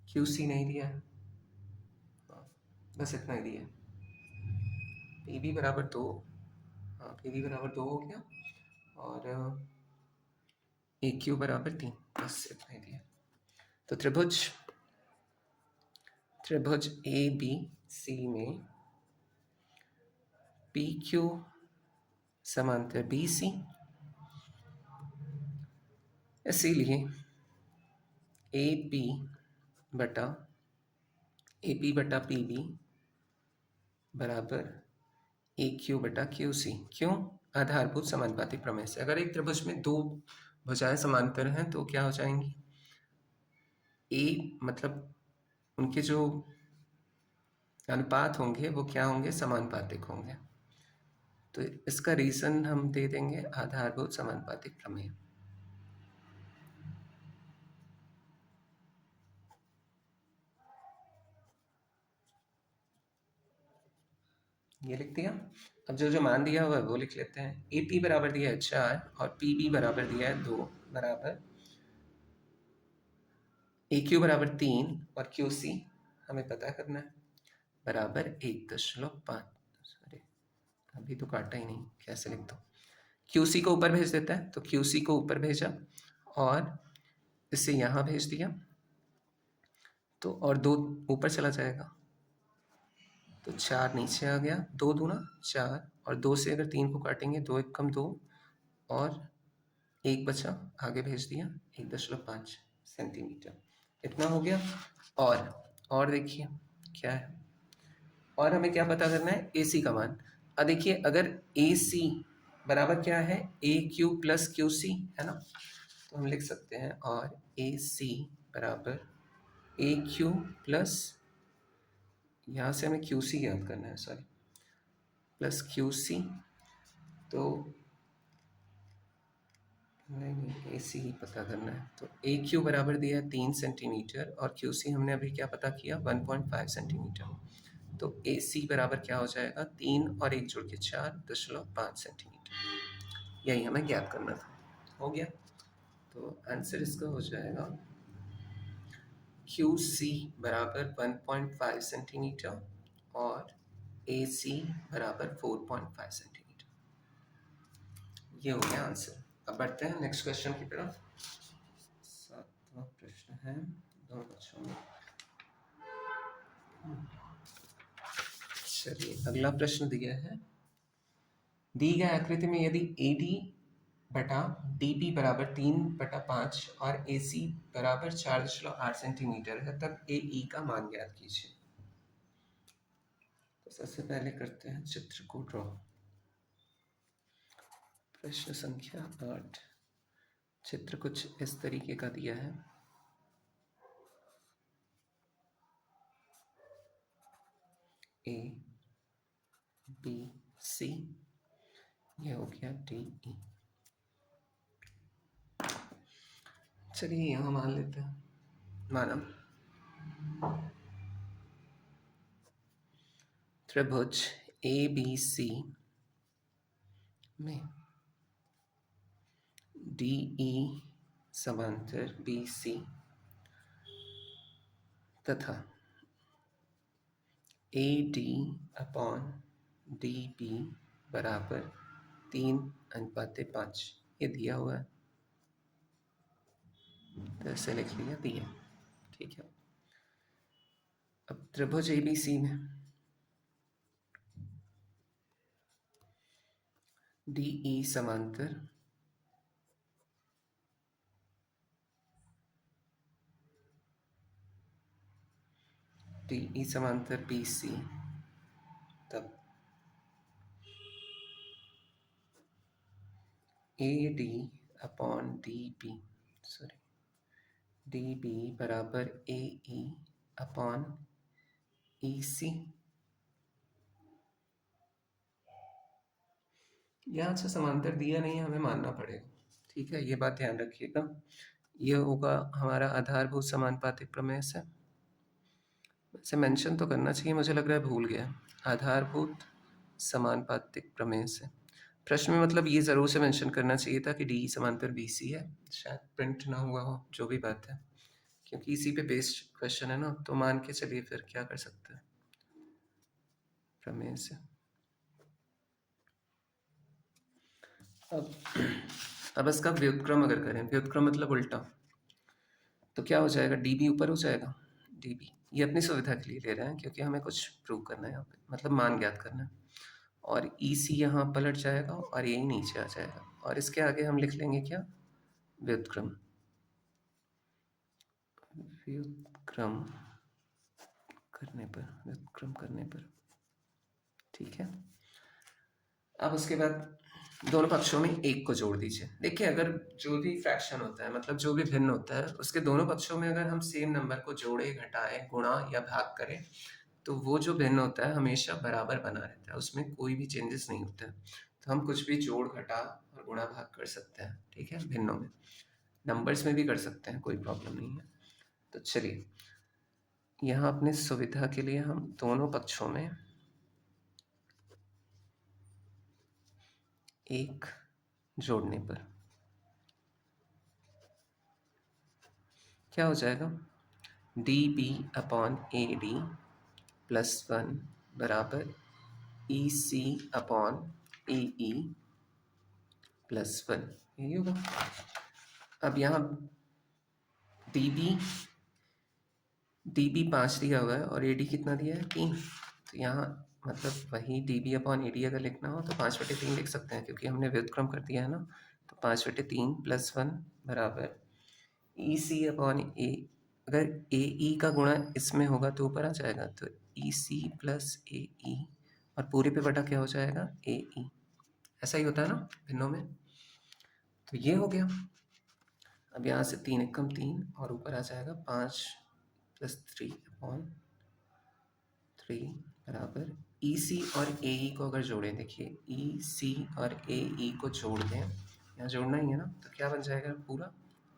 QC नहीं दिया है, बस इतना ही दिया है। PB बराबर 2, हाँ PB बराबर 2 हो गया, और AQ बराबर 3, बस इतना ही दिया। तो त्रिभुज ABC में PQ समांतर BC, इसीलिए AP बटा PB बराबर AQ बटा QC। क्यों? आधारभूत समानुपाती प्रमेय से। अगर एक त्रिभुज में 2 भुजाएं समांतर हैं तो क्या हो जाएंगी, मतलब उनके जो अनुपात होंगे वो क्या होंगे, समानुपातिक होंगे। तो इसका रीजन हम दे देंगे आधारभूत समानुपाती प्रमेय। ये लिख दिया। अब जो जो मान दिया हुआ है वो लिख लेते हैं। AP बराबर दिया है 4 और PB बराबर दिया है 2, बराबर AQ बराबर 3 और QC हमें पता करना है बराबर 1.5। सॉरी, अभी तो काटा ही नहीं, कैसे लिख दो। QC को ऊपर भेज देता है, तो QC को ऊपर भेजा और इसे यहाँ भेज दिया, तो और 2 ऊपर चला जाएगा, तो 4 नीचे आ गया, 2 दूना 4, और 2 से अगर 3 को काटेंगे 2 एक कम 2, और 1 बचा, आगे भेज दिया 1.5 सेंटीमीटर, इतना हो गया। और देखिए क्या है, और हमें क्या पता करना है, AC का मान। अब देखिए अगर AC बराबर क्या है, AQ प्लस QC, है ना, तो हम लिख सकते हैं, और AC बराबर AQ प्लस, यहाँ से हमें QC याद करना है, सॉरी, प्लस QC, तो नहीं AC ही पता करना है। तो AQ बराबर दिया है 3 सेंटीमीटर और QC हमने अभी क्या पता किया, 1.5 सेंटीमीटर। तो AC बराबर क्या हो जाएगा, 3 और 1 जोड़ के 4.5 सेंटीमीटर। यही हमें ज्ञात करना था, हो गया। तो आंसर इसका हो जाएगा QC बराबर 1.5 सेंटीमीटर और AC बराबर 4.5 सेंटीमीटर। ये हो गया आंसर। अब बढ़ते हैं नेक्स्ट क्वेश्चन की तरफ। 7वां प्रश्न है, 2 बच्चों में। चलिए अगला प्रश्न दिया है, दी गई आकृति में यदि AD बटा DB बराबर 3/5 और AC बराबर 4.8 सेंटीमीटर है, तब AE का मान ज्ञात कीजिए। तो सबसे पहले करते हैं चित्र को ड्रॉ। प्रश्न संख्या 8, चित्र कुछ इस तरीके का दिया है। ABC, ये हो गया DE। चलिए यहाँ मान लेते हैं, माना त्रिभुज ABC में DE समांतर BC तथा AD अपॉन DB बराबर 3:5 ये दिया हुआ है, तो ऐसे लिख लिया दिया। ठीक है, अब त्रिभुज ABC में DE समांतर DE समांतर BC तब AD अपॉन DB DB बराबर AE अपॉन EC। यहाँ से समांतर दिया नहीं है, हमें मानना पड़ेगा। ठीक है, ये बात ध्यान रखिएगा। ये होगा हमारा आधारभूत समानुपातिक प्रमेय से। वैसे मेंशन तो करना चाहिए, मुझे लग रहा है भूल गया। आधारभूत समानुपातिक प्रमेय से प्रश्न में मतलब ये ज़रूर से मेंशन करना चाहिए था कि डी समांतर BC है, शायद प्रिंट ना हुआ हो, जो भी बात है, क्योंकि इसी पे बेस्ड क्वेश्चन है ना, तो मान के चलिए फिर क्या कर सकते हैं प्रमेय से। अब इसका व्युत्क्रम अगर करें, व्युत्क्रम मतलब उल्टा, तो क्या हो जाएगा, DB ऊपर हो जाएगा। DB ये अपनी सुविधा के लिए ले रहे हैं, क्योंकि हमें कुछ प्रूव करना है यहाँ पे, मतलब मान ज्ञात करना है। और EC यहाँ पलट जाएगा और यही नीचे आ जाएगा, और इसके आगे हम लिख लेंगे क्या, व्युत्क्रम। व्युत्क्रम करने पर ठीक है। अब उसके बाद दोनों पक्षों में एक को जोड़ दीजिए। देखिए, अगर जो भी फ्रैक्शन होता है, मतलब जो भी भिन्न होता है, उसके दोनों पक्षों में अगर हम सेम नंबर को जोड़े, घटाएं, गुणा या भाग करें, तो वो जो भिन्न होता है हमेशा बराबर बना रहता है, उसमें कोई भी चेंजेस नहीं होते हैं। तो हम कुछ भी जोड़, घटा और गुणा भाग कर सकते हैं। ठीक है, भिन्नों में, नंबर्स में भी कर सकते हैं, कोई प्रॉब्लम नहीं है। तो चलिए, यहाँ अपने सुविधा के लिए हम दोनों पक्षों में एक जोड़ने पर क्या हो जाएगा, DB अपॉन AD प्लस 1 बराबर EC अपॉन AE प्लस 1, यही होगा। अब यहाँ DB 5 दिया हुआ है और AD कितना दिया है, 3। तो यहाँ मतलब वही DB अपॉन AD अगर लिखना हो तो 5/3 लिख सकते हैं, क्योंकि हमने व्युत्क्रम कर दिया है ना। तो 5/3 प्लस 1 बराबर EC अपॉन A, अगर AE का गुणा इसमें होगा तो ऊपर आ जाएगा, तो EC प्लस AE और पूरे पे बटा क्या हो जाएगा, AE। ऐसा ही होता है ना भिन्नों में। तो ये हो गया। अब यहाँ से 3 एकम 3 और ऊपर आ जाएगा 5 + 3 अपॉन 3 बराबर EC और AE को अगर जोड़ें, देखिए EC और AE को जोड़ दें, यहाँ जोड़ना ही है ना, तो क्या बन जाएगा, पूरा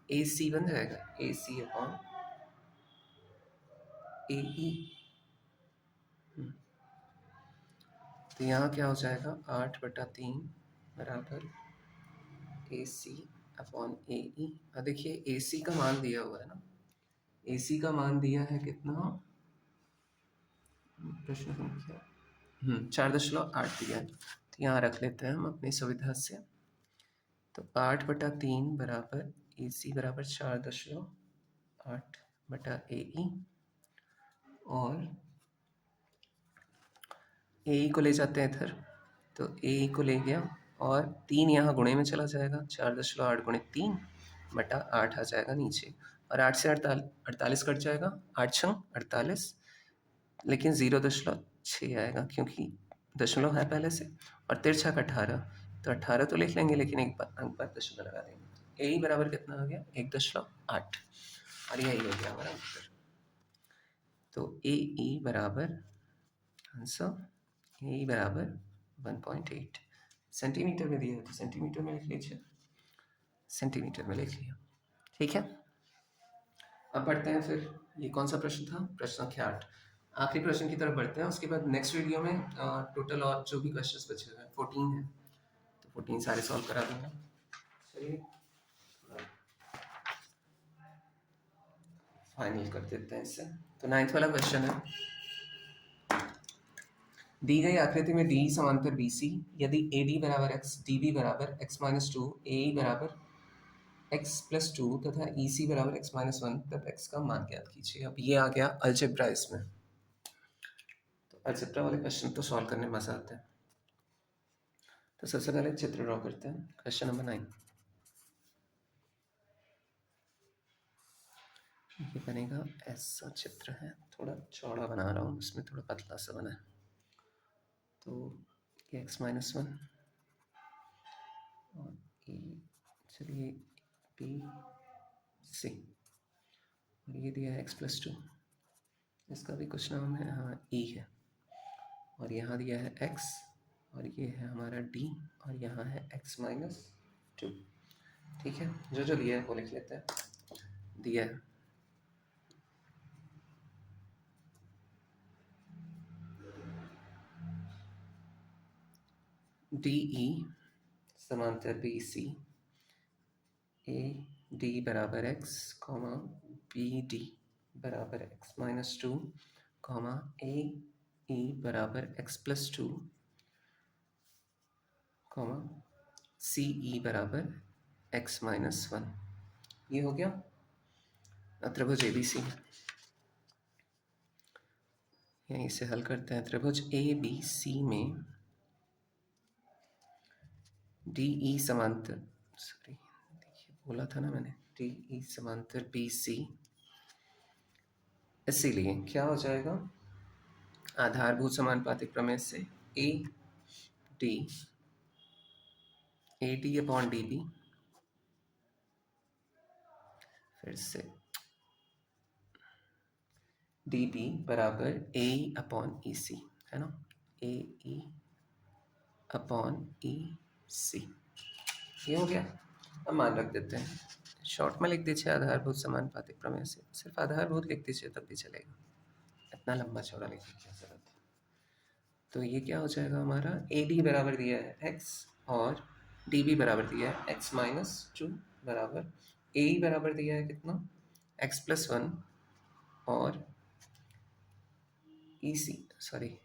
AC बन जाएगा, AC अपॉन AE। तो यहाँ क्या हो जाएगा, 8/3 बराबर AC अपॉन AE। अब देखिए AC का मान दिया हुआ है ना, AC का मान दिया है कितना, प्रश्न संख्या 4.8 दिया है, तो यहाँ रख लेते हैं हम अपनी सुविधा से। तो 8/3 बराबर AC बराबर 4.8/AE, और AE को ले जाते हैं इधर, तो AE को ले गया और 3 यहाँ गुणे में चला जाएगा, 4.8 × 3 बटा 8 आ जाएगा नीचे, और 8 से 48 कट जाएगा, 8 छंग 48, लेकिन 0.6 आएगा क्योंकि दशमलव है पहले से, और तिरछा 18, तो 18 तो लिख लेंगे, लेकिन एक अंक पर दशमलव लगा देंगे। AE बराबर कितना आ गया, 1.8, और यही हो गया हमारा उत्तर। तो AE बराबर आंसर, AE बराबर 1.8। सेंटीमीटर में दिया है तो सेंटीमीटर में लिख लीजिए, सेंटीमीटर में लिख लिया। ठीक है, अब बढ़ते हैं फिर, ये कौन सा प्रश्न था, प्रश्न संख्या 8, आखिरी प्रश्न की तरफ बढ़ते हैं। उसके बाद नेक्स्ट वीडियो में टोटल और जो भी क्वेश्चंस बचे हुए हैं 14 हैं, तो 14 सारे सॉल्व करा दूंगा। चलिए। फाइनल कर देते हैं इससे। तो 9th वाला क्वेश्चन है, दी गई आकृति में डी समांतर बी सी, यदि ए डी बराबर एक्स, डी बी बराबर एक्स माइनस टू, ए ई बराबर एक्स प्लस टू तथा ई सी बराबर एक्स माइनस वन, तब एक्स का मान ज्ञात कीजिए। अब ये आ गया अलजेब्रा इसमें। तो अलजेब्रा वाले क्वेश्चन तो सॉल्व करने में मजा आता है। तो सबसे पहले चित्र ड्रॉ करते हैं। क्वेश्चन नंबर 9, ये बनेगा ऐसा चित्र है, थोड़ा चौड़ा बना रहा हूँ, इसमें थोड़ा पतला सा बना है। तो ये एक्स माइनस वन और ये, चलिए बी सी, और ये दिया है एक्स प्लस टू, इसका भी कुछ नाम है, हाँ ई है, और यहाँ दिया है एक्स, और ये है हमारा डी, और यहाँ है एक्स माइनस टू। ठीक है, जो जो दिया है वो लिख लेते हैं। दिया है डी ई समांतर बी सी, ए डी बराबर एक्स कॉमा बी डी बराबर एक्स माइनस टू कॉमा ए ई बराबर एक्स प्लस टू कॉमा सी ई बराबर एक्स माइनस वन। ये हो गया त्रिभुज ए बी सी। यहीं से हल करते हैं। त्रिभुज ए बी सी में डी ई समांतर, सॉरी देखिए बोला था ना मैंने, डी ई समांतर बी सी, इसीलिए क्या हो जाएगा, आधारभूत समानुपातिक प्रमेय से A D upon D B, फिर से डी बी बराबर ए अपॉन ई सी, है ना, ए ई अपॉन ई सी। ये हो गया। अब मान रख देते हैं, शॉर्ट में लिख दीजिए आधारभूत समानुपातिक प्रमेय से, सिर्फ आधारभूत लिख दीजिए तब भी चलेगा, इतना लंबा चौड़ा लिखने की क्या जरूरत है। तो ये क्या हो जाएगा हमारा, ए डी बराबर दिया है एक्स और डी बी बराबर दिया है एक्स माइनस टू बराबर ए बराबर दिया है कितना, एक्स प्लस वन, और ई सी, सॉरी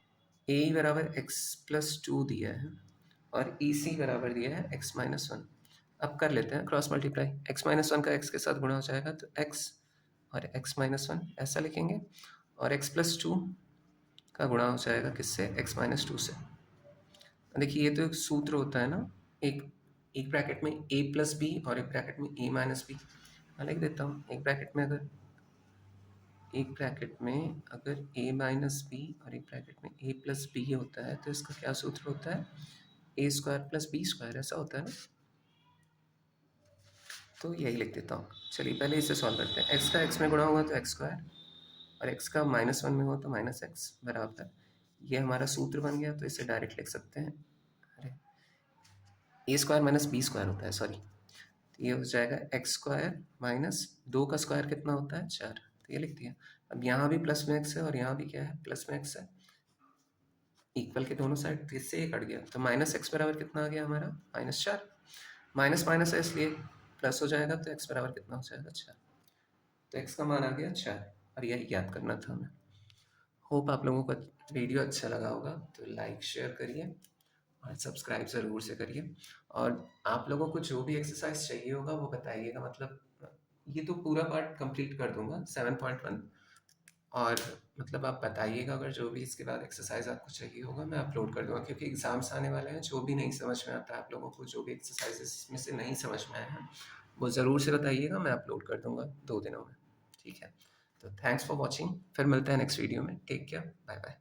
ए बराबर एक्स प्लस टू दिया है और ई सी बराबर दिया है एक्स माइनस वन। अब कर लेते हैं cross multiply, x minus one का एक्स के साथ गुणा हो जाएगा तो एक्स और एक्स माइनस वन ऐसा लिखेंगे, और एक्स प्लस टू का गुणा हो जाएगा किससे, एक्स माइनस टू से। देखिए ये तो एक सूत्र होता है ना, एक एक ब्रैकेट में ए प्लस बी और एक ब्रैकेट में ए माइनस बी। मैं लिख देता हूँ, एक ब्रैकेट में अगर ए माइनस बी और एक ब्रैकेट में ए प्लस बी होता है तो इसका क्या सूत्र होता है, ए स्क्वायर प्लस बी स्क्वायर, ऐसा होता है ना। तो यही लिख देता हूँ। चलिए पहले इसे सॉल्व करते हैं। एक्स का एक्स में गुणा हुआ तो एक्स स्क्वायर, और एक्स का माइनस वन में हुआ तो माइनस एक्स बराबर, ये हमारा सूत्र बन गया। तो इसे डायरेक्ट लिख सकते हैं, अरे ए स्क्वायर माइनस बी स्क्वायर होता है, सॉरी, तो ये हो जाएगा एक्स स्क्वायर माइनस दो का स्क्वायर कितना होता है, चार, तो ये लिख दिया। अब यहाँ भी प्लस में एक्स है और यहाँ भी क्या है, प्लस में एक्स है, इक्वल के दोनों साइड, तो इससे ये कट गया, तो माइनस एक्स बराबर कितना आ गया हमारा, माइनस चार। माइनस माइनस है इसलिए प्लस हो जाएगा, तो एक्स बराबर कितना हो जाएगा, चार। तो एक्स का मान आ गया चार, और यही याद करना था हमें। होप आप लोगों को वीडियो अच्छा लगा होगा, तो लाइक शेयर करिए और सब्सक्राइब ज़रूर से करिए। और आप लोगों को जो भी एक्सरसाइज चाहिए होगा वो बताइएगा, मतलब ये तो पूरा पार्ट कंप्लीट कर दूंगा 7.1, और मतलब आप बताइएगा अगर जो भी इसके बाद एक्सरसाइज आपको चाहिए होगा मैं अपलोड कर दूंगा, क्योंकि एग्ज़ाम्स आने वाले हैं। जो भी नहीं समझ में आता है आप लोगों को, जो भी एक्सरसाइजेस इसमें से नहीं समझ में आए हैं वो ज़रूर से बताइएगा, मैं अपलोड कर दूंगा 2 दिनों में। ठीक है, तो थैंक्स फॉर वॉचिंग, फिर मिलते हैं नेक्स्ट वीडियो में। Take care, bye bye.